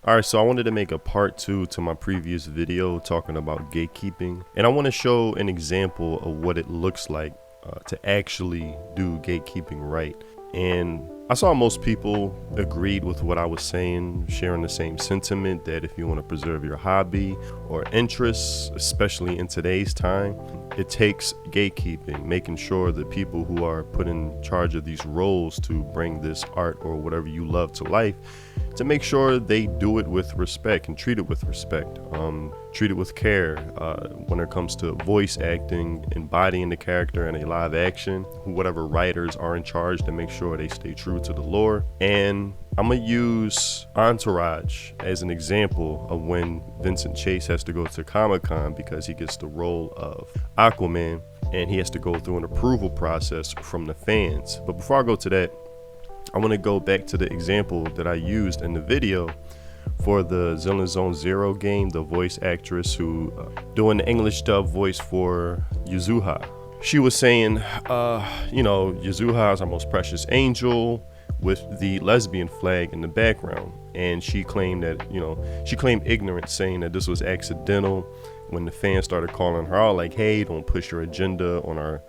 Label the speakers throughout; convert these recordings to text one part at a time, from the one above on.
Speaker 1: All right, so I wanted to make a part 2 to my previous video talking about gatekeeping, and I want to show an example of what it looks like to actually do gatekeeping right. And I saw most people agreed with what I was saying, sharing the same sentiment that if you want to preserve your hobby or interests, especially in today's time, it takes gatekeeping, making sure the people who are put in charge of these roles to bring this art or whatever you love to life, to make sure they do it with respect and treat it with respect, treat it with care. When it comes to voice acting, embodying the character in a live action, whatever writers are in charge, to make sure they stay true to the lore. And I'm gonna use Entourage as an example of when Vincent Chase has to go to Comic-Con because he gets the role of Aquaman and he has to go through an approval process from the fans. But before I go to that, I want to go back to the example that I used in the video for the Villain Zone Zero game, the voice actress who doing the English dub voice for Yuzuha. She was saying, Yuzuha is our most precious angel with the lesbian flag in the background. And she claimed that, she claimed ignorance, saying that this was accidental when the fans started calling her out like, hey, don't push your agenda on our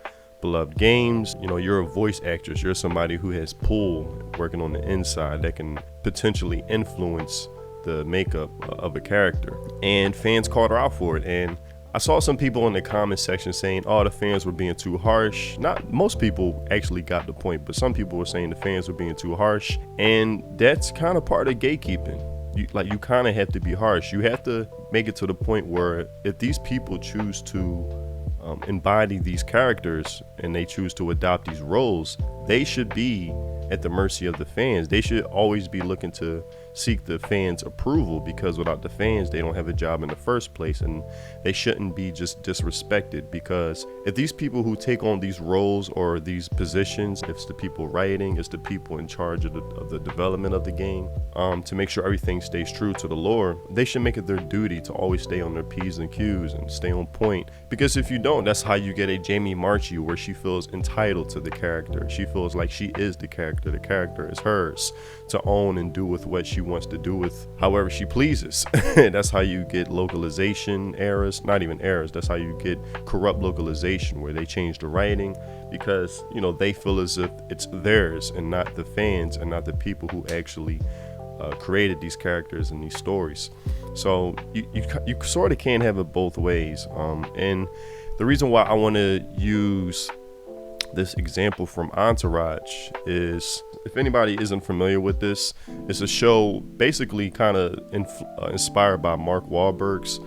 Speaker 1: beloved games. You're a voice actress, you're somebody who has pull working on the inside that can potentially influence the makeup of a character, and fans called her out for it. And I saw some people in the comment section saying, oh, the fans were being too harsh. Not most people actually got the point, but some people were saying the fans were being too harsh, and that's kind of part of gatekeeping. You kind of have to be harsh. You have to make it to the point where if these people choose to embody these characters and they choose to adopt these roles, they should be at the mercy of the fans. They should always be looking to seek the fans' approval, because without the fans, they don't have a job in the first place, and they shouldn't be just disrespected. Because if these people who take on these roles or these positions, if it's the people writing, it's the people in charge of the development of the game, to make sure everything stays true to the lore, they should make it their duty to always stay on their P's and Q's and stay on point. Because if you don't, that's how you get a Jamie Marchi, where she feels entitled to the character. She feels like she is the character. The character is hers to own and do with what she wants to do with however she pleases. That's how you get localization errors, not even errors, that's how you get corrupt localization, where they change the writing because they feel as if it's theirs and not the fans and not the people who actually created these characters and these stories. So you sort of can't have it both ways. And the reason why I want to use this example from Entourage is, if anybody isn't familiar with this, it's a show basically kind of inspired by Mark Wahlberg's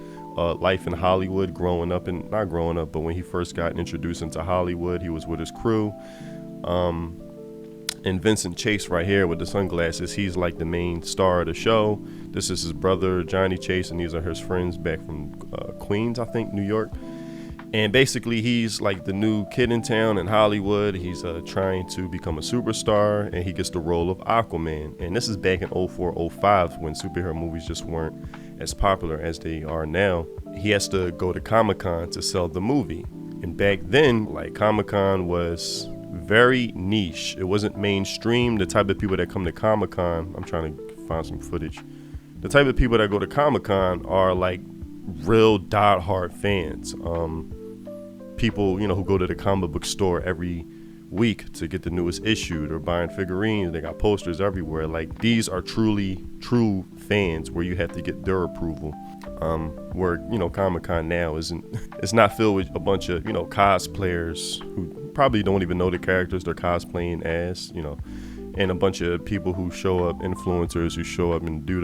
Speaker 1: life in Hollywood, not growing up, but when he first got introduced into Hollywood, he was with his crew. And Vincent Chase right here with the sunglasses, he's like the main star of the show. This is his brother, Johnny Chase, and these are his friends back from Queens, I think, New York. And basically, he's like the new kid in town in Hollywood. He's trying to become a superstar, and he gets the role of Aquaman. And this is back in 04, 05, when superhero movies just weren't as popular as they are now. He has to go to Comic-Con to sell the movie. And back then, like, Comic-Con was very niche. It wasn't mainstream. The type of people that come to Comic-Con, I'm trying to find some footage. The type of people that go to Comic-Con are like real diehard fans. People, who go to the comic book store every week to get the newest issue. They're buying figurines. They got posters everywhere. Like, these are truly true fans where you have to get their approval. Where, Comic-Con now it's not filled with a bunch of, cosplayers who probably don't even know the characters they're cosplaying as, and a bunch of people who show up, influencers who show up and do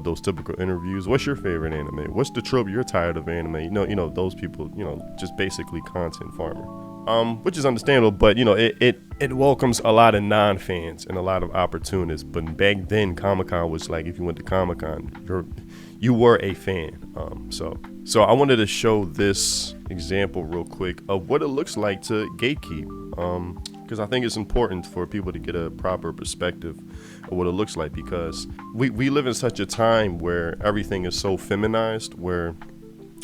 Speaker 1: those typical interviews. What's your favorite anime? What's the trope you're tired of anime? Those people, just basically content farmer. Which is understandable, but it welcomes a lot of non-fans and a lot of opportunists. But back then, Comic-Con was like, if you went to Comic-Con, you were a fan. So I wanted to show this example real quick of what it looks like to gatekeep. Because I think it's important for people to get a proper perspective of what it looks like, because we live in such a time where everything is so feminized, where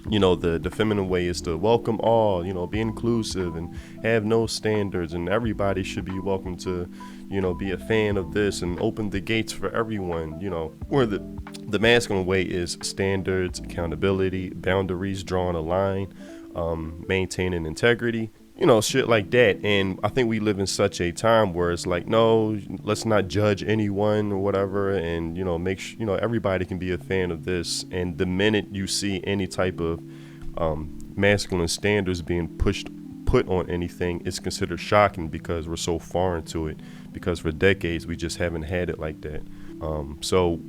Speaker 1: you know, the feminine way is to welcome all, you know, be inclusive and have no standards, and everybody should be welcome to, you know, be a fan of this and open the gates for everyone, you know. Where the masculine way is standards, accountability, boundaries, drawing a line, maintaining integrity, you know, shit like that. And I think we live in such a time where it's like, no, let's not judge anyone or whatever, and, you know, make sure, you know, everybody can be a fan of this. And the minute you see any type of masculine standards being put on anything, it's considered shocking because we're so foreign to it, because for decades we just haven't had it like that. So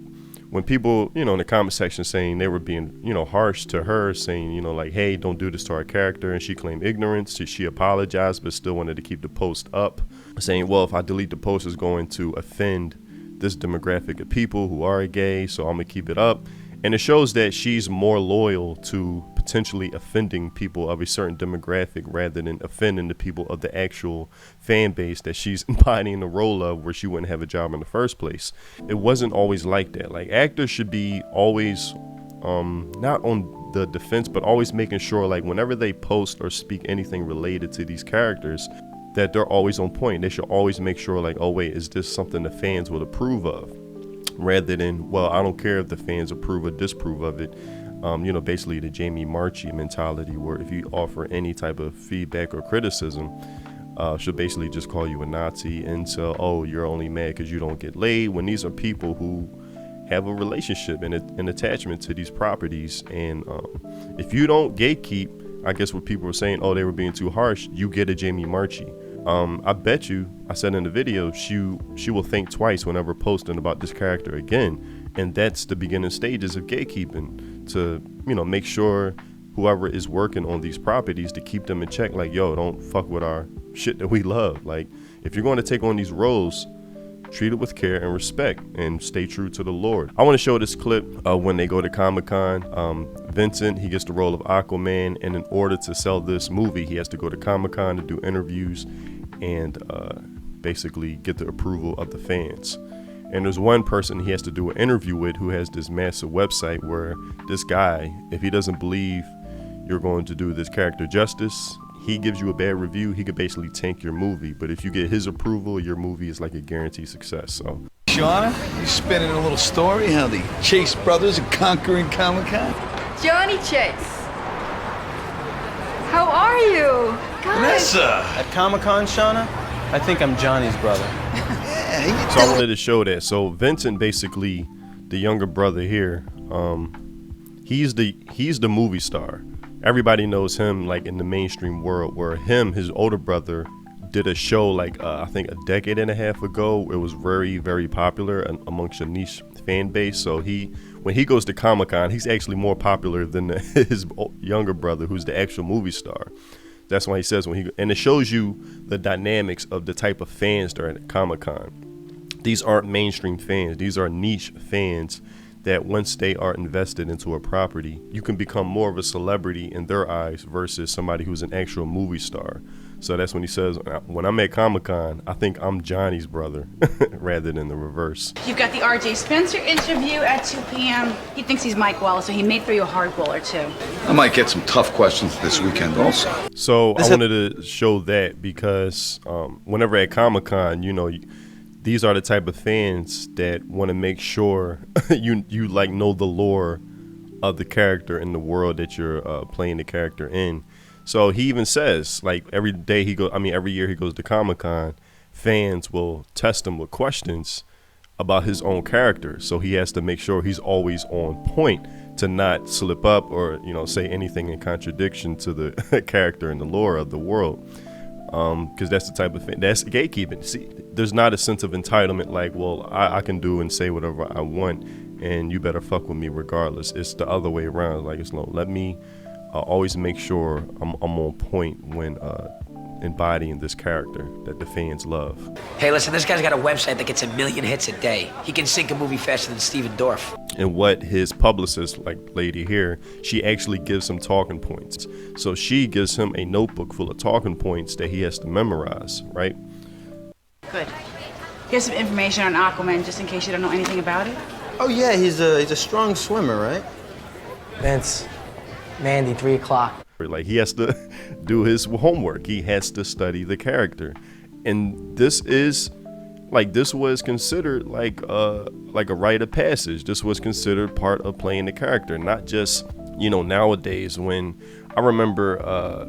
Speaker 1: when people, you know, in the comment section saying they were being, you know, harsh to her, saying, you know, like, hey, don't do this to our character, and she claimed ignorance, she apologized but still wanted to keep the post up, saying, well, if I delete the post, it's going to offend this demographic of people who are gay, so I'm gonna keep it up. And it shows that she's more loyal to potentially offending people of a certain demographic rather than offending the people of the actual fan base that she's embodying the role of, where she wouldn't have a job in the first place. It wasn't always like that. Like, actors should be always not on the defense, but always making sure, like, whenever they post or speak anything related to these characters, that they're always on point. They should always make sure, like, oh wait, is this something the fans would approve of? Rather than, well, I don't care if the fans approve or disapprove of it. You know, basically the Jamie Marchi mentality, where if you offer any type of feedback or criticism, she'll basically just call you a Nazi, and so, oh, you're only mad because you don't get laid, when these are people who have a relationship and an attachment to these properties. And if you don't gatekeep, I guess what people were saying, oh, they were being too harsh, you get a Jamie Marchi. I bet you, I said in the video, she will think twice whenever posting about this character again. And that's the beginning stages of gatekeeping, to, you know, make sure whoever is working on these properties to keep them in check. Like, yo, don't fuck with our shit that we love. Like, if you're going to take on these roles, treat it with care and respect, and stay true to the Lord. I want to show this clip when they go to Comic-Con. Vincent, he gets the role of Aquaman, and in order to sell this movie, he has to go to Comic-Con to do interviews and basically get the approval of the fans. And there's one person he has to do an interview with who has this massive website where this guy, if he doesn't believe you're going to do this character justice, he gives you a bad review, he could basically tank your movie. But if you get his approval, your movie is like a guaranteed success. So,
Speaker 2: Shauna, you spinning a little story how the Chase brothers are conquering Comic-Con?
Speaker 3: Johnny Chase. How are you? Guys.
Speaker 2: Vanessa!
Speaker 4: At Comic-Con, Shauna? I think I'm Johnny's brother.
Speaker 2: Yeah,
Speaker 1: so I wanted to show that. So Vincent, basically the younger brother here, he's the movie star. Everybody knows him, like, in the mainstream world, where his older brother did a show like I think a decade and a half ago. It was very, very popular amongst a niche fan base. So when he goes to Comic-Con, he's actually more popular than his younger brother, who's the actual movie star. That's why he says and it shows you the dynamics of the type of fans that are at Comic-Con. These aren't mainstream fans. These are niche fans that once they are invested into a property, you can become more of a celebrity in their eyes versus somebody who's an actual movie star. So that's when he says, when I'm at Comic-Con, I think I'm Johnny's brother rather than the reverse.
Speaker 5: You've got the R.J. Spencer interview at 2 p.m. He thinks he's Mike Wallace, so he may throw you a hardball or two.
Speaker 2: I might get some tough questions this weekend also.
Speaker 1: So I wanted to show that because whenever at Comic-Con, you know, these are the type of fans that want to make sure you like know the lore of the character in the world that you're playing the character in. So he even says, like, every year he goes to Comic-Con, fans will test him with questions about his own character. So he has to make sure he's always on point to not slip up or, you know, say anything in contradiction to the character and the lore of the world. Because that's the type of thing, that's gatekeeping. See, there's not a sense of entitlement like, well, I can do and say whatever I want and you better fuck with me regardless. It's the other way around. Like, it's no, let me always make sure I'm on point when embodying this character that the fans love.
Speaker 6: Hey, listen, this guy's got a website that gets 1 million hits a day. He can sync a movie faster than Steven Dorff.
Speaker 1: And what his publicist, like lady here, she actually gives him talking points. So she gives him a notebook full of talking points that he has to memorize, right?
Speaker 5: Good. Here's some information on Aquaman, just in case you don't know anything about it.
Speaker 4: Oh yeah, he's a strong swimmer, right?
Speaker 7: Vince, Mandy, 3 o'clock.
Speaker 1: Like, he has to do his homework. He has to study the character. And this was considered like a rite of passage. This was considered part of playing the character, not just, nowadays. When I remember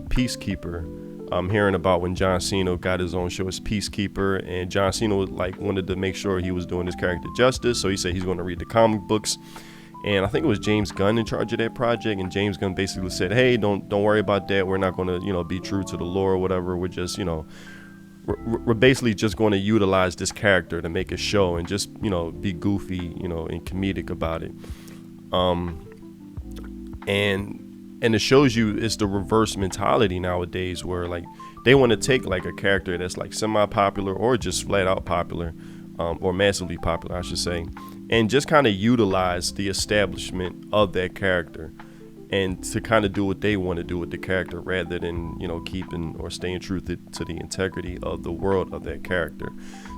Speaker 1: Peacekeeper, I'm hearing about when John Cena got his own show as Peacekeeper, and John Cena wanted to make sure he was doing his character justice, so he said he's going to read the comic books. And I think it was James Gunn in charge of that project, and James Gunn basically said, hey, don't worry about that. We're not going to be true to the lore or whatever. We're just we're basically just going to utilize this character to make a show and just be goofy and comedic about it. And it shows you it's the reverse mentality nowadays, where like they want to take like a character that's like semi-popular or just flat out popular, or massively popular, I should say, and just kind of utilize the establishment of that character and to kind of do what they want to do with the character, rather than keeping or staying true to the integrity of the world of that character.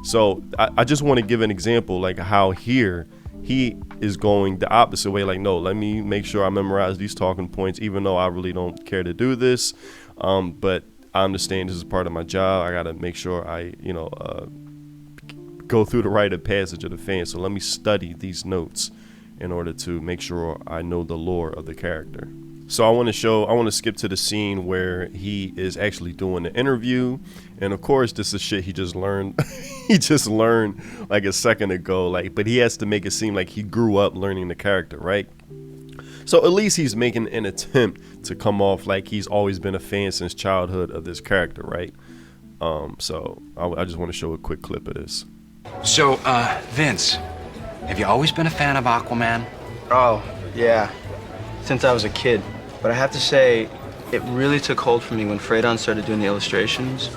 Speaker 1: So I just want to give an example, like how here he is going the opposite way. Like, no, let me make sure I memorize these talking points, even though I really don't care to do this. But I understand this is part of my job. I got to make sure I, go through the rite of passage of the fan. So let me study these notes in order to make sure I know the lore of the character. So I want to skip to the scene where he is actually doing the interview. And of course, this is shit he just learned. He just learned like a second ago, but he has to make it seem like he grew up learning the character, right? So at least he's making an attempt to come off like he's always been a fan since childhood of this character, right? So I just want to show a quick clip of this.
Speaker 8: So, Vince, have you always been a fan of Aquaman?
Speaker 4: Oh, yeah. Since I was a kid. But I have to say, it really took hold for me when Freydon started doing the illustrations.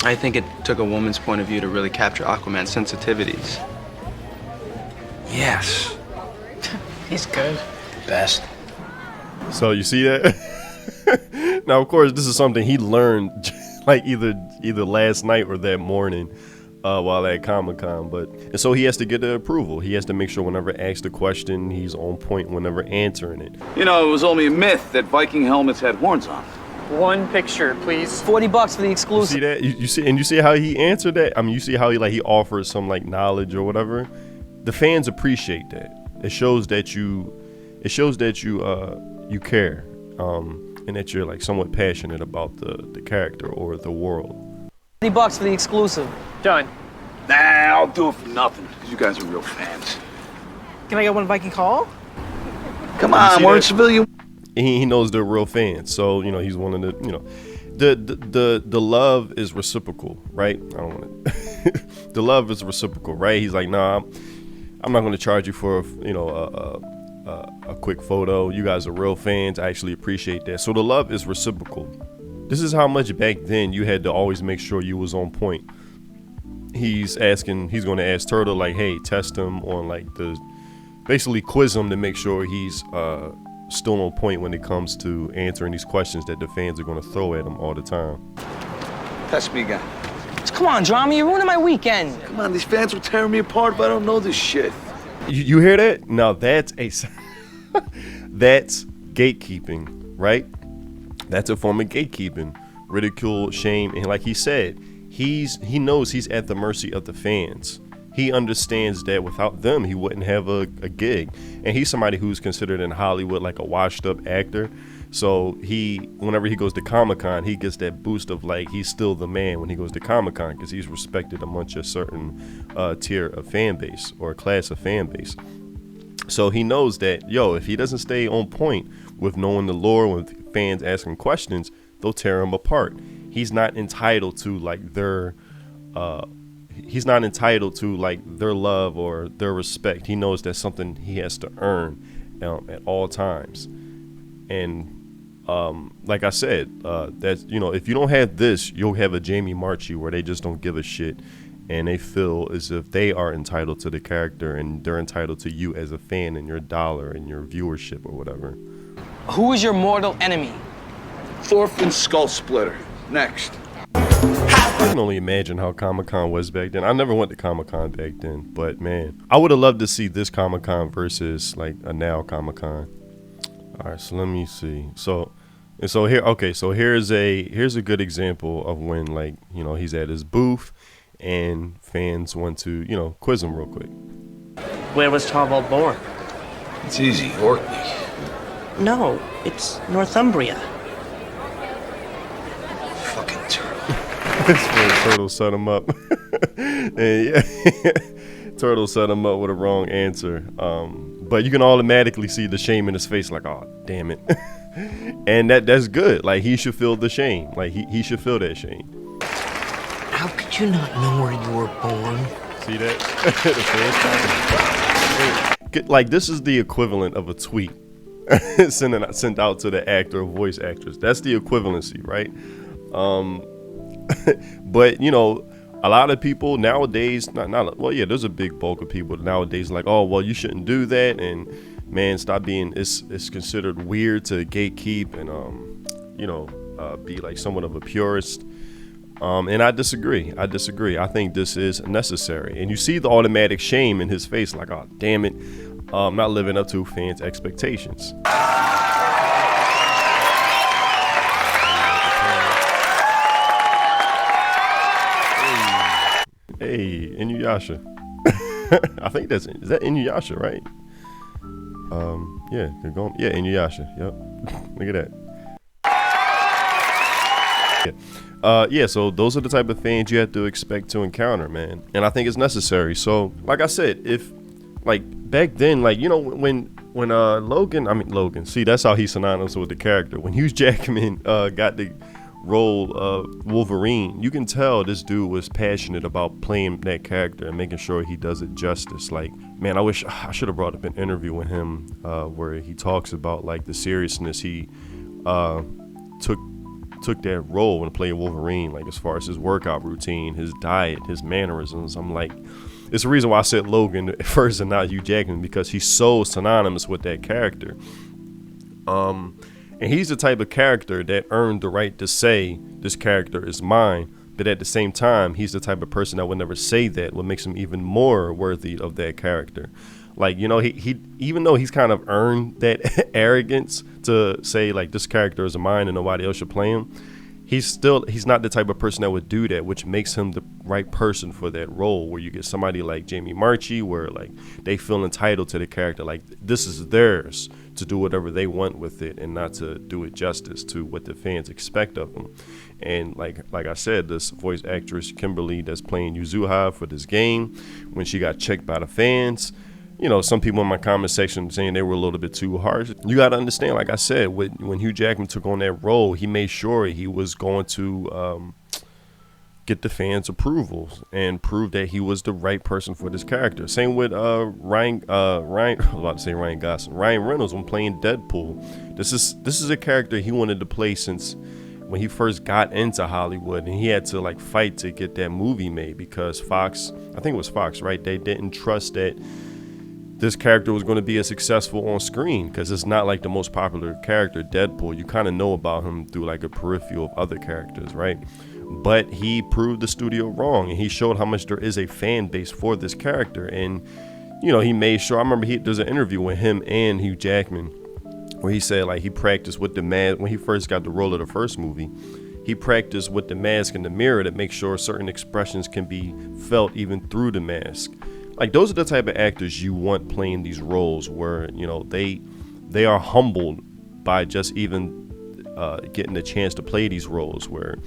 Speaker 4: I think it took a woman's point of view to really capture Aquaman's sensitivities.
Speaker 8: Yes.
Speaker 7: He's good.
Speaker 8: Best.
Speaker 1: So you see that? Now, of course, this is something he learned like either last night or that morning while at Comic-Con. And so he has to get the approval. He has to make sure whenever asked a question, he's on point whenever answering it.
Speaker 2: It was only a myth that Viking helmets had horns on.
Speaker 7: One picture, please. $40 for the exclusive.
Speaker 1: You see that? You see how he answered that? I mean, you see how he offers some like knowledge or whatever. The fans appreciate that. It shows that you care, and that you're like somewhat passionate about the character or the world.
Speaker 7: $40 for the exclusive. Done.
Speaker 2: Nah, I'll do it for nothing, because you guys are real fans.
Speaker 7: Can I get one Viking call?
Speaker 2: Come on, we're in civilian.
Speaker 1: He knows they're real fans, so he's one of the love is reciprocal, right? I don't want to. The love is reciprocal, right? He's like, nah, I'm not going to charge you for a quick photo. You guys are real fans. I actually appreciate that. So the love is reciprocal. This is how much back then you had to always make sure you was on point. He's going to ask Turtle, like, hey, test him on basically quiz him to make sure he's still on point when it comes to answering these questions that the fans are going to throw at him all the time.
Speaker 2: Test me again.
Speaker 7: Come on, drama, you're ruining my weekend.
Speaker 2: Come on, these fans will tear me apart if I don't know this shit.
Speaker 1: You hear that? Now that's that's gatekeeping, right? That's a form of gatekeeping, ridicule, shame, and like he said, he knows he's at the mercy of the fans. He understands that without them, he wouldn't have a gig. And he's somebody who's considered in Hollywood like a washed up actor. So whenever he goes to Comic-Con, he gets that boost of like he's still the man when he goes to Comic-Con, because he's respected amongst a certain tier of fan base or class of fan base. So he knows that, if he doesn't stay on point with knowing the lore, with fans asking questions, they'll tear him apart. He's not entitled to their love or their respect. He knows that's something he has to earn at all times. And like I said, that if you don't have this, you'll have a Jamie Marchi where they just don't give a shit, and they feel as if they are entitled to the character and they're entitled to you as a fan and your dollar and your viewership or whatever.
Speaker 7: Who is your mortal enemy?
Speaker 2: Thorfinn Skull Splitter. Next.
Speaker 1: I can only imagine how Comic-Con was back then. I never went to Comic-Con back then, but man, I would have loved to see this Comic-Con versus like a now Comic-Con. All right, so let me see. So here, okay, so here's a good example of when, like, you know, he's at his booth and fans want to, you know, quiz him real quick.
Speaker 9: Where was Torvald born?
Speaker 2: It's easy, Orkney.
Speaker 9: No, it's Northumbria.
Speaker 2: Fucking turtle.
Speaker 1: This man Turtle set him up. And yeah, Turtle set him up with a wrong answer. But you can automatically see the shame in his face, like, oh, damn it. And that's good. Like, he should feel the shame. Like, he should feel that shame.
Speaker 6: How could you not know where you were born?
Speaker 1: See that? The fans like, this is the equivalent of a tweet sent out to the actor or voice actress. That's the equivalency, right? But, you know, a lot of people nowadays, well, yeah, there's a big bulk of people nowadays like, oh, well, you shouldn't do that, and man, stop being, it's considered weird to gatekeep and you know, be like somewhat of a purist. And I disagree. I think this is necessary. And you see the automatic shame in his face, like, oh, damn it, I'm not living up to fans' expectations. Hey, Inuyasha. I think is that Inuyasha, right? Yeah, they're going. Yeah, Inuyasha. Yep. Look at that. Yeah, so those are the type of fans you have to expect to encounter, man. And I think it's necessary. So, like I said, if, like, back then, like, you know, when Logan, see, that's how he's synonymous with the character. When Hugh Jackman got the role of Wolverine, you can tell this dude was passionate about playing that character and making sure he does it justice. Like, man, I wish I should have brought up an interview with him where he talks about, like, the seriousness he took that role when playing Wolverine, like, as far as his workout routine, his diet, his mannerisms. I'm like, it's the reason why I said Logan first and not Hugh Jackman, because he's so synonymous with that character. And he's the type of character that earned the right to say, this character is mine. But at the same time, he's the type of person that would never say that, what makes him even more worthy of that character. Like, you know, he even though he's kind of earned that arrogance to say, like, this character is mine and nobody else should play him, he's not the type of person that would do that, which makes him the right person for that role, where you get somebody like Jamie Marchi, where, like, they feel entitled to the character, like, this is theirs to do whatever they want with it and not to do it justice to what the fans expect of them. And like I said, this voice actress Kimberly that's playing Yuzuha for this game, when she got checked by the fans, you know, some people in my comment section saying they were a little bit too harsh. You got to understand, like I said, when Hugh Jackman took on that role, he made sure he was going to get the fans' approvals and prove that he was the right person for this character. Same with Ryan I was about to say Ryan Gosling. Ryan Reynolds when playing Deadpool. This is a character he wanted to play since when he first got into Hollywood, and he had to, like, fight to get that movie made because Fox, I think it was Fox, right? They didn't trust that this character was going to be as successful on screen, because it's not like the most popular character, Deadpool. You kind of know about him through, like, a peripheral of other characters, right? But he proved the studio wrong, and he showed how much there is a fan base for this character. And, you know, he made sure, I remember there's an interview with him and Hugh Jackman where he said, like, he practiced with the mask when he first got the role of the first movie. He practiced with the mask in the mirror to make sure certain expressions can be felt even through the mask. Like, those are the type of actors you want playing these roles where, you know, they are humbled by just even getting the chance to play these roles, where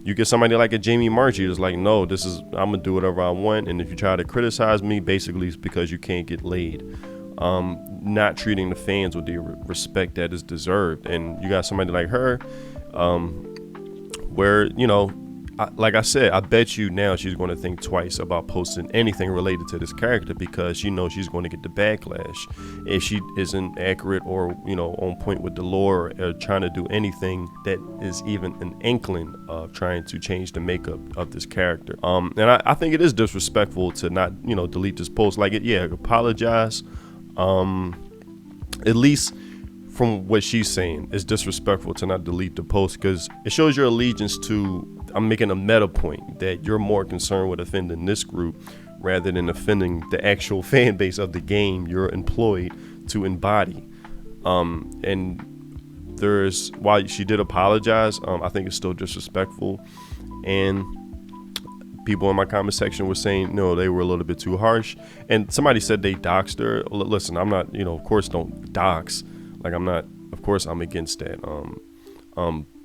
Speaker 1: you get somebody like a Jamie Marchi that's like, no, I'm gonna do whatever I want, and if you try to criticize me, basically it's because you can't get laid. Not treating the fans with the respect that is deserved. And you got somebody like her, where, you know, like I said, I bet you now she's going to think twice about posting anything related to this character, because she knows she's going to get the backlash if she isn't accurate or, you know, on point with the lore, or trying to do anything that is even an inkling of trying to change the makeup of this character. And I think it is disrespectful to not, you know, delete this post. Like, apologize. At least from what she's saying, it's disrespectful to not delete the post, because it shows your allegiance to, I'm making a meta point, that you're more concerned with offending this group rather than offending the actual fan base of the game you're employed to embody. And while she did apologize, I think it's still disrespectful, and people in my comment section were saying no, they were a little bit too harsh, and somebody said they doxed her. Listen, I'm not, of course don't dox, like I'm not, of course I'm against that,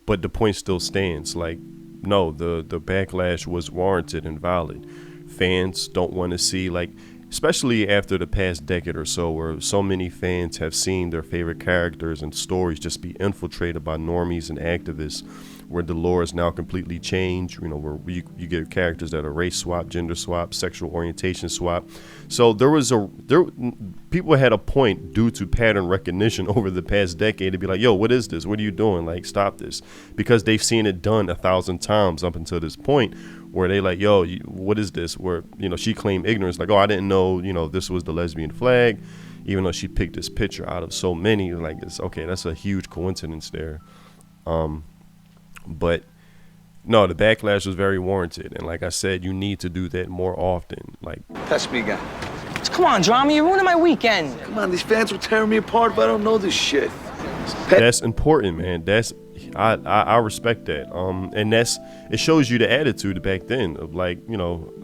Speaker 1: but the point still stands. Like, no, the backlash was warranted and valid. Fans don't want to see, like, especially after the past decade or so, where so many fans have seen their favorite characters and stories just be infiltrated by normies and activists, where the lore is now completely changed, where you get characters that are race swap, gender swap, sexual orientation swap. So people had a point due to pattern recognition over the past decade to be like, yo, what is this? What are you doing? Like, stop this. Because they've seen it done 1,000 times up until this point, where they like, yo, what is this? Where, she claimed ignorance, like, oh, I didn't know, this was the lesbian flag, even though she picked this picture out of so many. Like, it's okay, that's a huge coincidence there. But no, the backlash was very warranted, and like I said, you need to do that more often. Like,
Speaker 2: Pass me again.
Speaker 7: Come on, drama, you're ruining my weekend.
Speaker 2: Come on, these fans will tear me apart if I don't know this shit.
Speaker 1: That's important, man. I respect that. And it shows you the attitude back then of, like,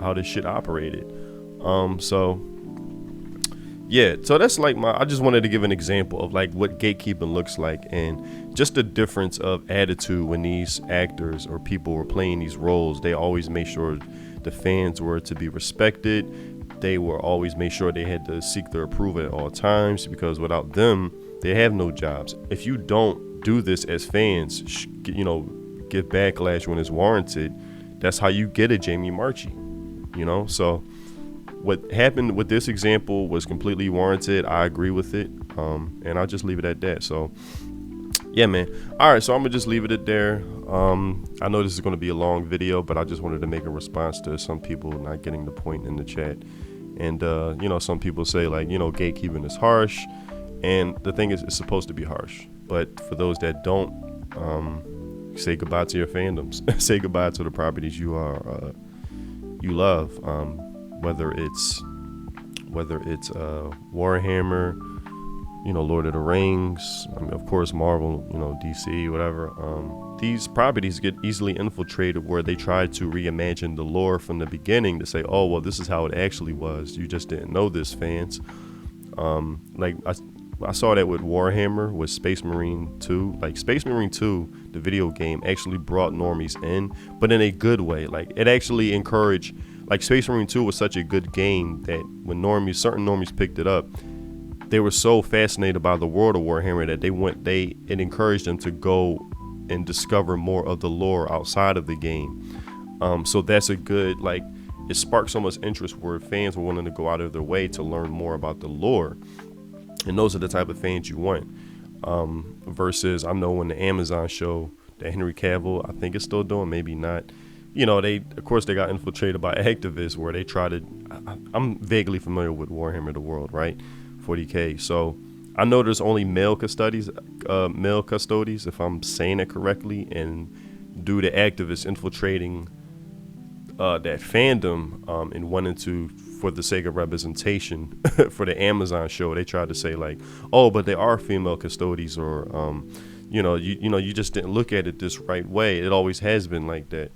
Speaker 1: how this shit operated. So yeah, so that's like I just wanted to give an example of like what gatekeeping looks like, and just the difference of attitude when these actors or people were playing these roles. They always made sure the fans were to be respected. They were always made sure they had to seek their approval at all times, because without them, they have no jobs. If you don't do this as fans, give backlash when it's warranted, that's how you get a Jamie Marchi, So what happened with this example was completely warranted. I agree with it, and I'll just leave it at that. So yeah, man. All right, so I'm gonna just leave it at there. I know this is gonna be a long video, but I just wanted to make a response to some people not getting the point in the chat. And some people say, like, gatekeeping is harsh, and the thing is, it's supposed to be harsh. But for those that don't, say goodbye to your fandoms. Say goodbye to the properties you love. Whether it's Warhammer, Lord of the Rings, of course Marvel, DC, whatever. These properties get easily infiltrated, where they try to reimagine the lore from the beginning to say, oh, well, this is how it actually was. You just didn't know this, fans. Like I saw that with Warhammer, with Space Marine 2. Like, Space Marine 2, the video game, actually brought normies in, but in a good way. Like, it actually encouraged, like, Space Marine 2 was such a good game that when certain normies picked it up, they were so fascinated by the world of Warhammer that it encouraged them to go and discover more of the lore outside of the game. So that's a good, like, it sparked so much interest where fans were willing to go out of their way to learn more about the lore. And those are the type of fans you want. Versus, I know in the Amazon show that Henry Cavill, I think, is still doing, maybe not. They got infiltrated by activists where they try to. I'm vaguely familiar with Warhammer the World, right? 40K. So I know there's only male custodies, if I'm saying it correctly, and due to activists infiltrating that fandom and wanting to, for the sake of representation, for the Amazon show, they tried to say, like, oh, but there are female custodies, or you just didn't look at it this right way. It always has been like that.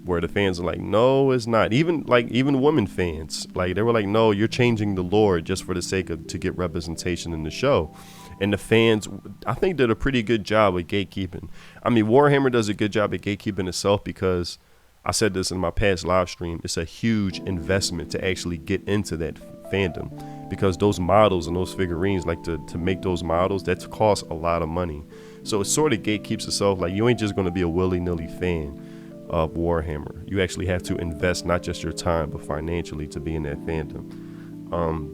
Speaker 1: Where the fans are like, no, it's not. Even women fans, like, they were like, no, you're changing the lore just for the sake of to get representation in the show. And the fans, I think, did a pretty good job with gatekeeping. I mean, Warhammer does a good job at gatekeeping itself, because I said this in my past live stream, it's a huge investment to actually get into that fandom, because those models and those figurines, like, to make those models, that costs a lot of money. So it sort of gatekeeps itself. Like, you ain't just going to be a willy-nilly fan of Warhammer. You actually have to invest not just your time, but financially, to be in that fandom.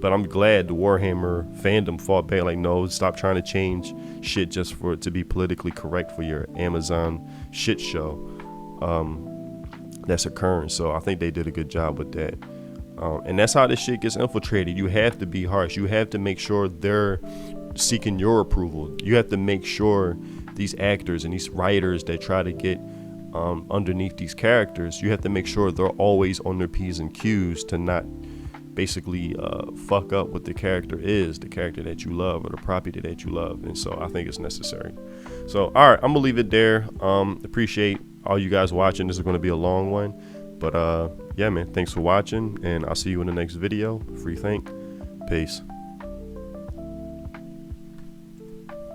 Speaker 1: But I'm glad the Warhammer fandom fought back, like, no, stop trying to change shit just for it to be politically correct for your Amazon shit show that's occurring. So I think they did a good job with that. And that's how this shit gets infiltrated. You have to be harsh. You have to make sure they're seeking your approval. You have to make sure these actors and these writers that try to get underneath these characters, you have to make sure they're always on their P's and Q's to not basically fuck up what the character is, the character that you love or the property that you love. And so I think it's necessary. So all right, I'm gonna leave it there. Appreciate all you guys watching. This is going to be a long one, but yeah, man, thanks for watching, and I'll see you in the next video. Free think. Peace.